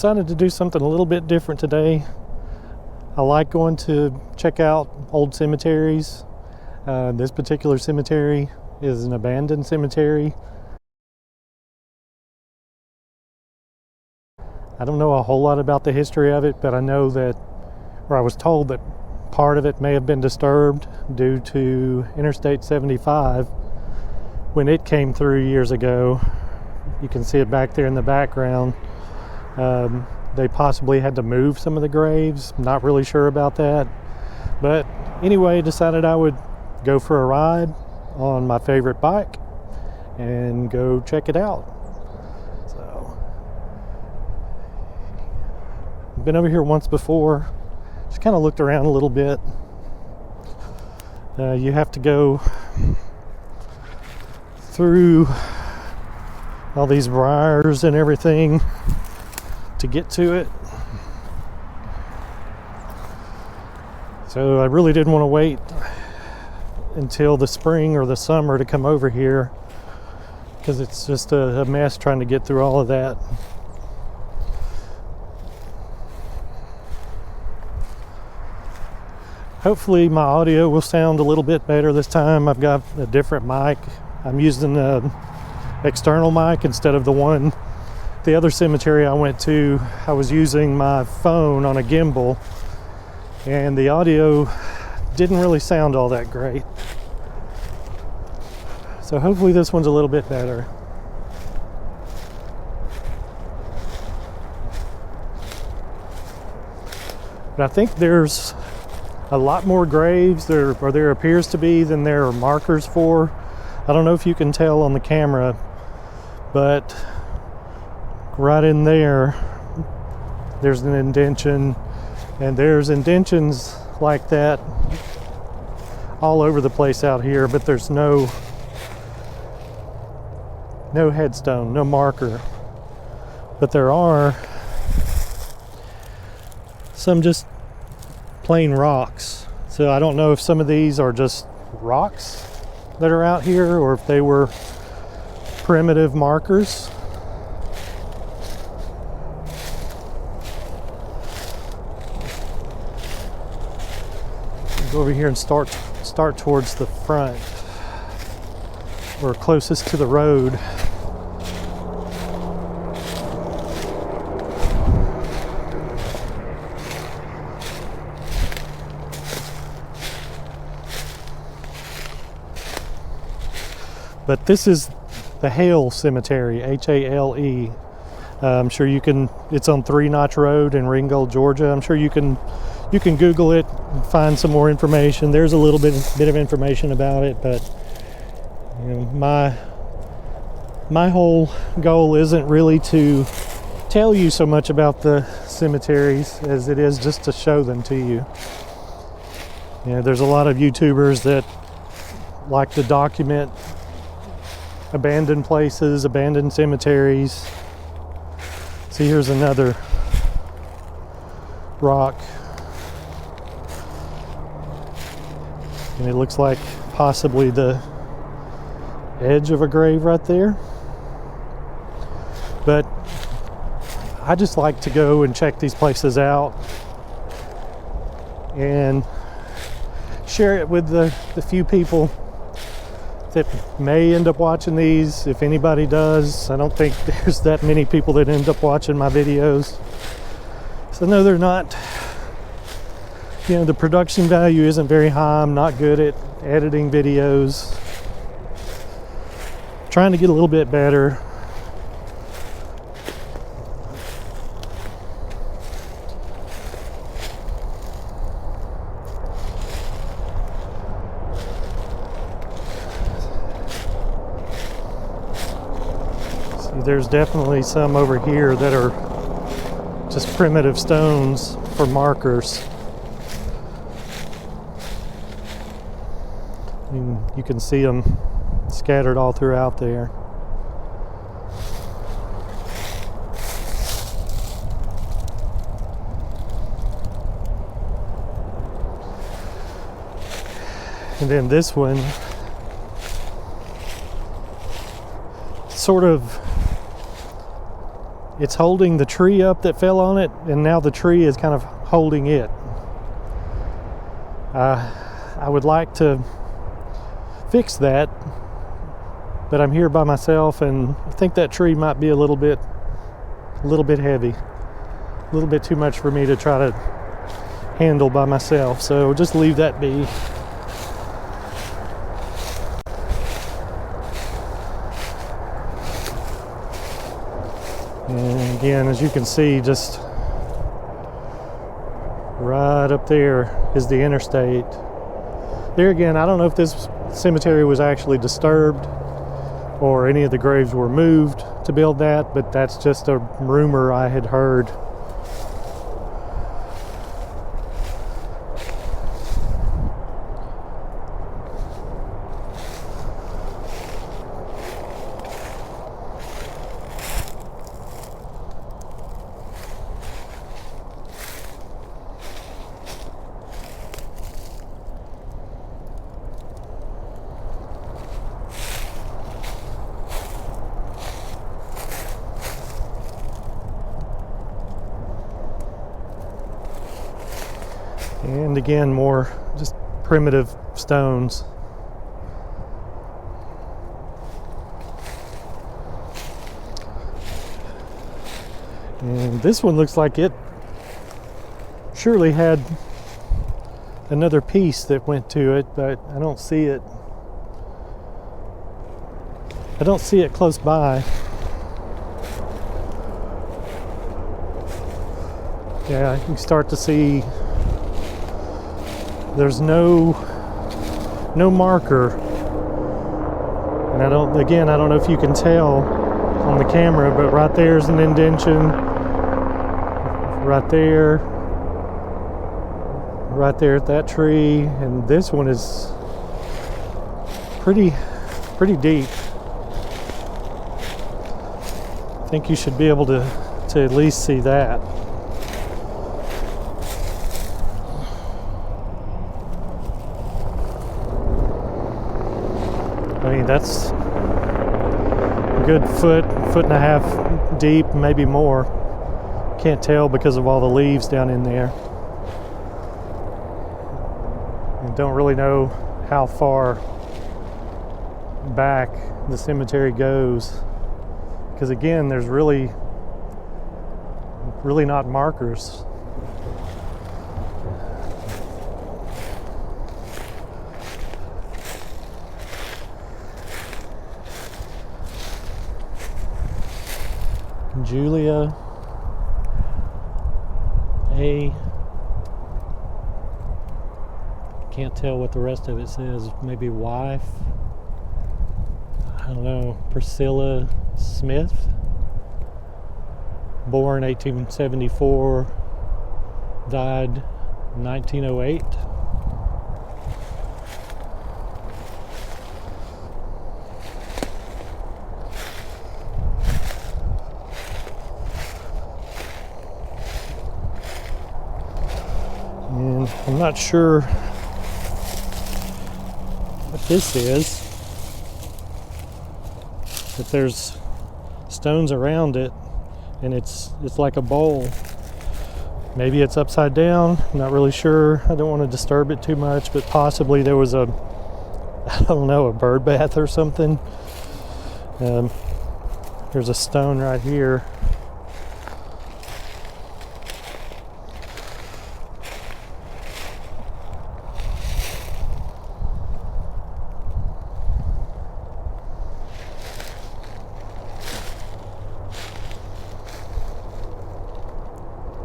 decided to do something a little bit different today. I like going to check out old cemeteries. This particular cemetery is an abandoned cemetery. I don't know a whole lot about the history of it, but I know that, or I was told that part of it may have been disturbed due to Interstate 75 when it came through years ago. You can see it back there in the background. They possibly had to move some of the graves. Not really sure about that. But anyway, decided I would go for a ride on my favorite bike and go check it out. So, I've been over here once before. Just kind of looked around a little bit. You have to go through all these briars and everything to get to it. So I really didn't want to wait until the spring or the summer to come over here, because it's just a mess trying to get through all of that. Hopefully my audio will sound a little bit better this time. I've got a different mic. I'm using an external mic instead of the other cemetery I went to. I was using my phone on a gimbal, and the audio didn't really sound all that great. So hopefully this one's a little bit better. But I think there's a lot more graves there, or there appears to be, than there are markers for. I don't know if you can tell on the camera, but right in there, there's an indention, and there's indentions like that all over the place out here, but there's no headstone, no marker. But there are some just plain rocks. So I don't know if some of these are just rocks that are out here, or if they were primitive markers. Go over here and start towards the front, or closest to the road. But this is the Hale Cemetery, H-A-L-E. I'm sure you can, it's on 3 Notch Road in Ringgold, Georgia. I'm sure you can Google it and find some more information. There's a little bit of information about it, but you know, my whole goal isn't really to tell you so much about the cemeteries as it is just to show them to you. You know, there's a lot of YouTubers that like to document abandoned places, abandoned cemeteries. See, here's another rock, and it looks like possibly the edge of a grave right there. But I just like to go and check these places out and share it with the few people that may end up watching these, if anybody does. I don't think there's that many people that end up watching my videos. So no, they're not, you know, the production value isn't very high. I'm not good at editing videos. Trying to get a little bit better. There's definitely some over here that are just primitive stones for markers. You can see them scattered all throughout there. And then this one sort of it's holding the tree up that fell on it, and now the tree is kind of holding it. I would like to fix that, but I'm here by myself, and I think that tree might be a little bit heavy, a little bit too much for me to try to handle by myself, so just leave that be. And again, as you can see, just right up there is the interstate. There again, I don't know if this cemetery was actually disturbed or any of the graves were moved to build that, but that's just a rumor I had heard. And again, more just primitive stones. And this one looks like it surely had another piece that went to it, but I don't see it. I don't see it close by. Yeah, you can start to see there's no marker, and I don't know if you can tell on the camera, but right there's an indentation, right there at that tree, and this one is pretty deep. I think you should be able to at least see that. I mean, that's a good foot and a half deep, maybe more. Can't tell because of all the leaves down in there. And don't really know how far back the cemetery goes. Because again, there's really not markers. Julia A. Can't tell what the rest of it says. Maybe wife. I don't know. Priscilla Smith. Born 1874. Died 1908. And I'm not sure what this is, but there's stones around it, and it's like a bowl. Maybe it's upside down, I'm not really sure. I don't want to disturb it too much, but possibly there was a bird bath or something. There's a stone right here.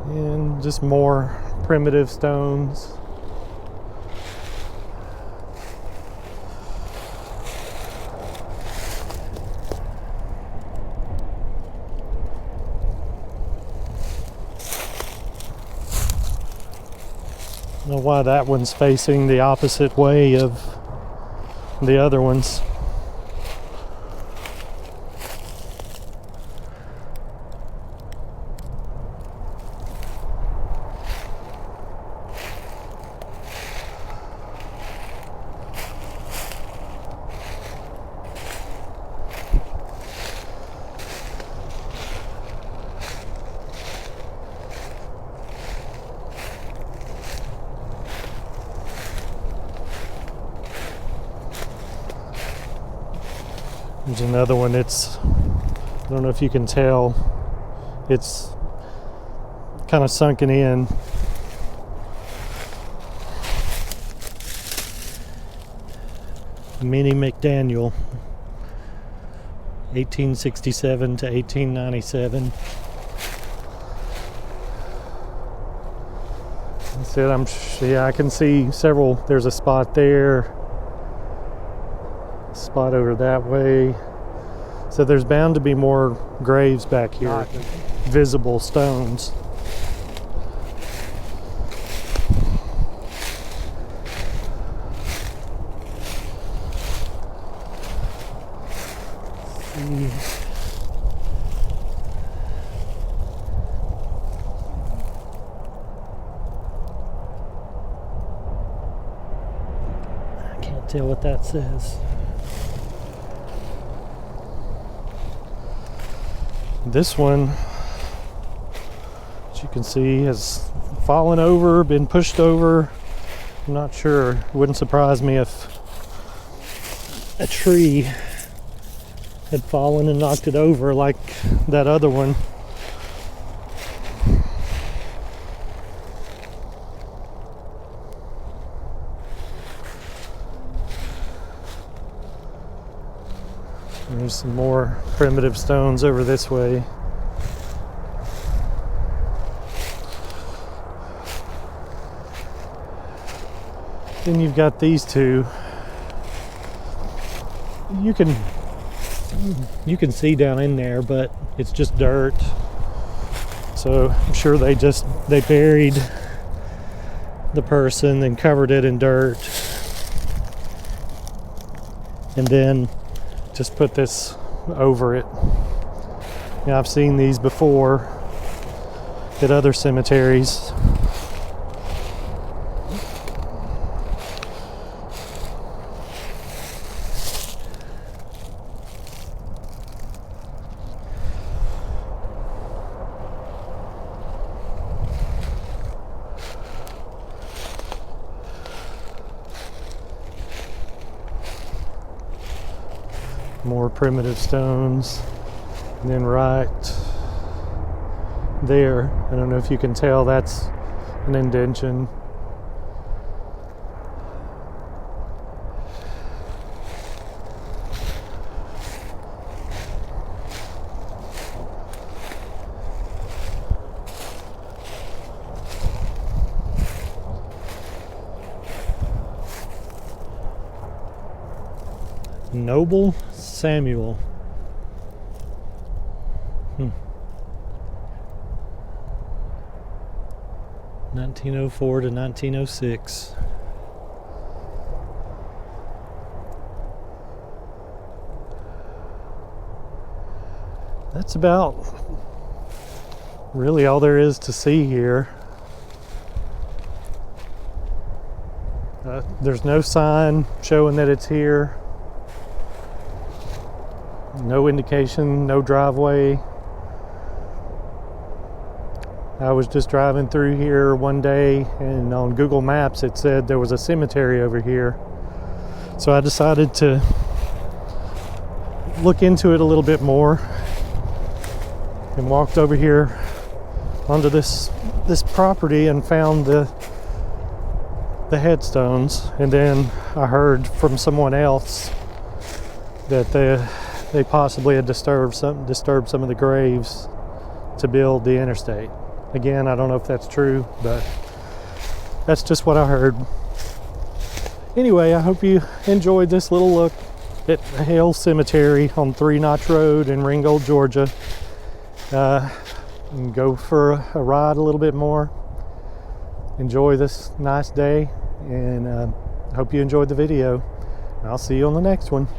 And just more primitive stones. I don't know why that one's facing the opposite way of the other ones. There's another one that's, I don't know if you can tell, it's kind of sunken in. Mini McDaniel, 1867 to 1897. That's it. Yeah, I can see several. There's a spot there, spot over that way. So there's bound to be more graves back here, visible stones. I can't tell what that says. This one, as you can see, has fallen over, been pushed over. I'm not sure. It wouldn't surprise me if a tree had fallen and knocked it over like that other one. There's some more primitive stones over this way. Then you've got these two. You can see down in there, but it's just dirt. So I'm sure they buried the person and covered it in dirt, and then just put this over it. Now, I've seen these before at other cemeteries. More primitive stones, and then right there, I don't know if you can tell, that's an indention. Noble Samuel. 1904 to 1906. That's about really all there is to see here. There's no sign showing that it's here. No indication, no driveway. I was just driving through here one day, and on Google Maps it said there was a cemetery over here. So I decided to look into it a little bit more and walked over here onto this property and found the headstones. And then I heard from someone else that they possibly had disturbed some of the graves to build the interstate. Again, I don't know if that's true, but that's just what I heard. Anyway, I hope you enjoyed this little look at Hale Cemetery on 3 Notch Road in Ringgold, Georgia. And go for a ride a little bit more. Enjoy this nice day, and I hope you enjoyed the video. I'll see you on the next one.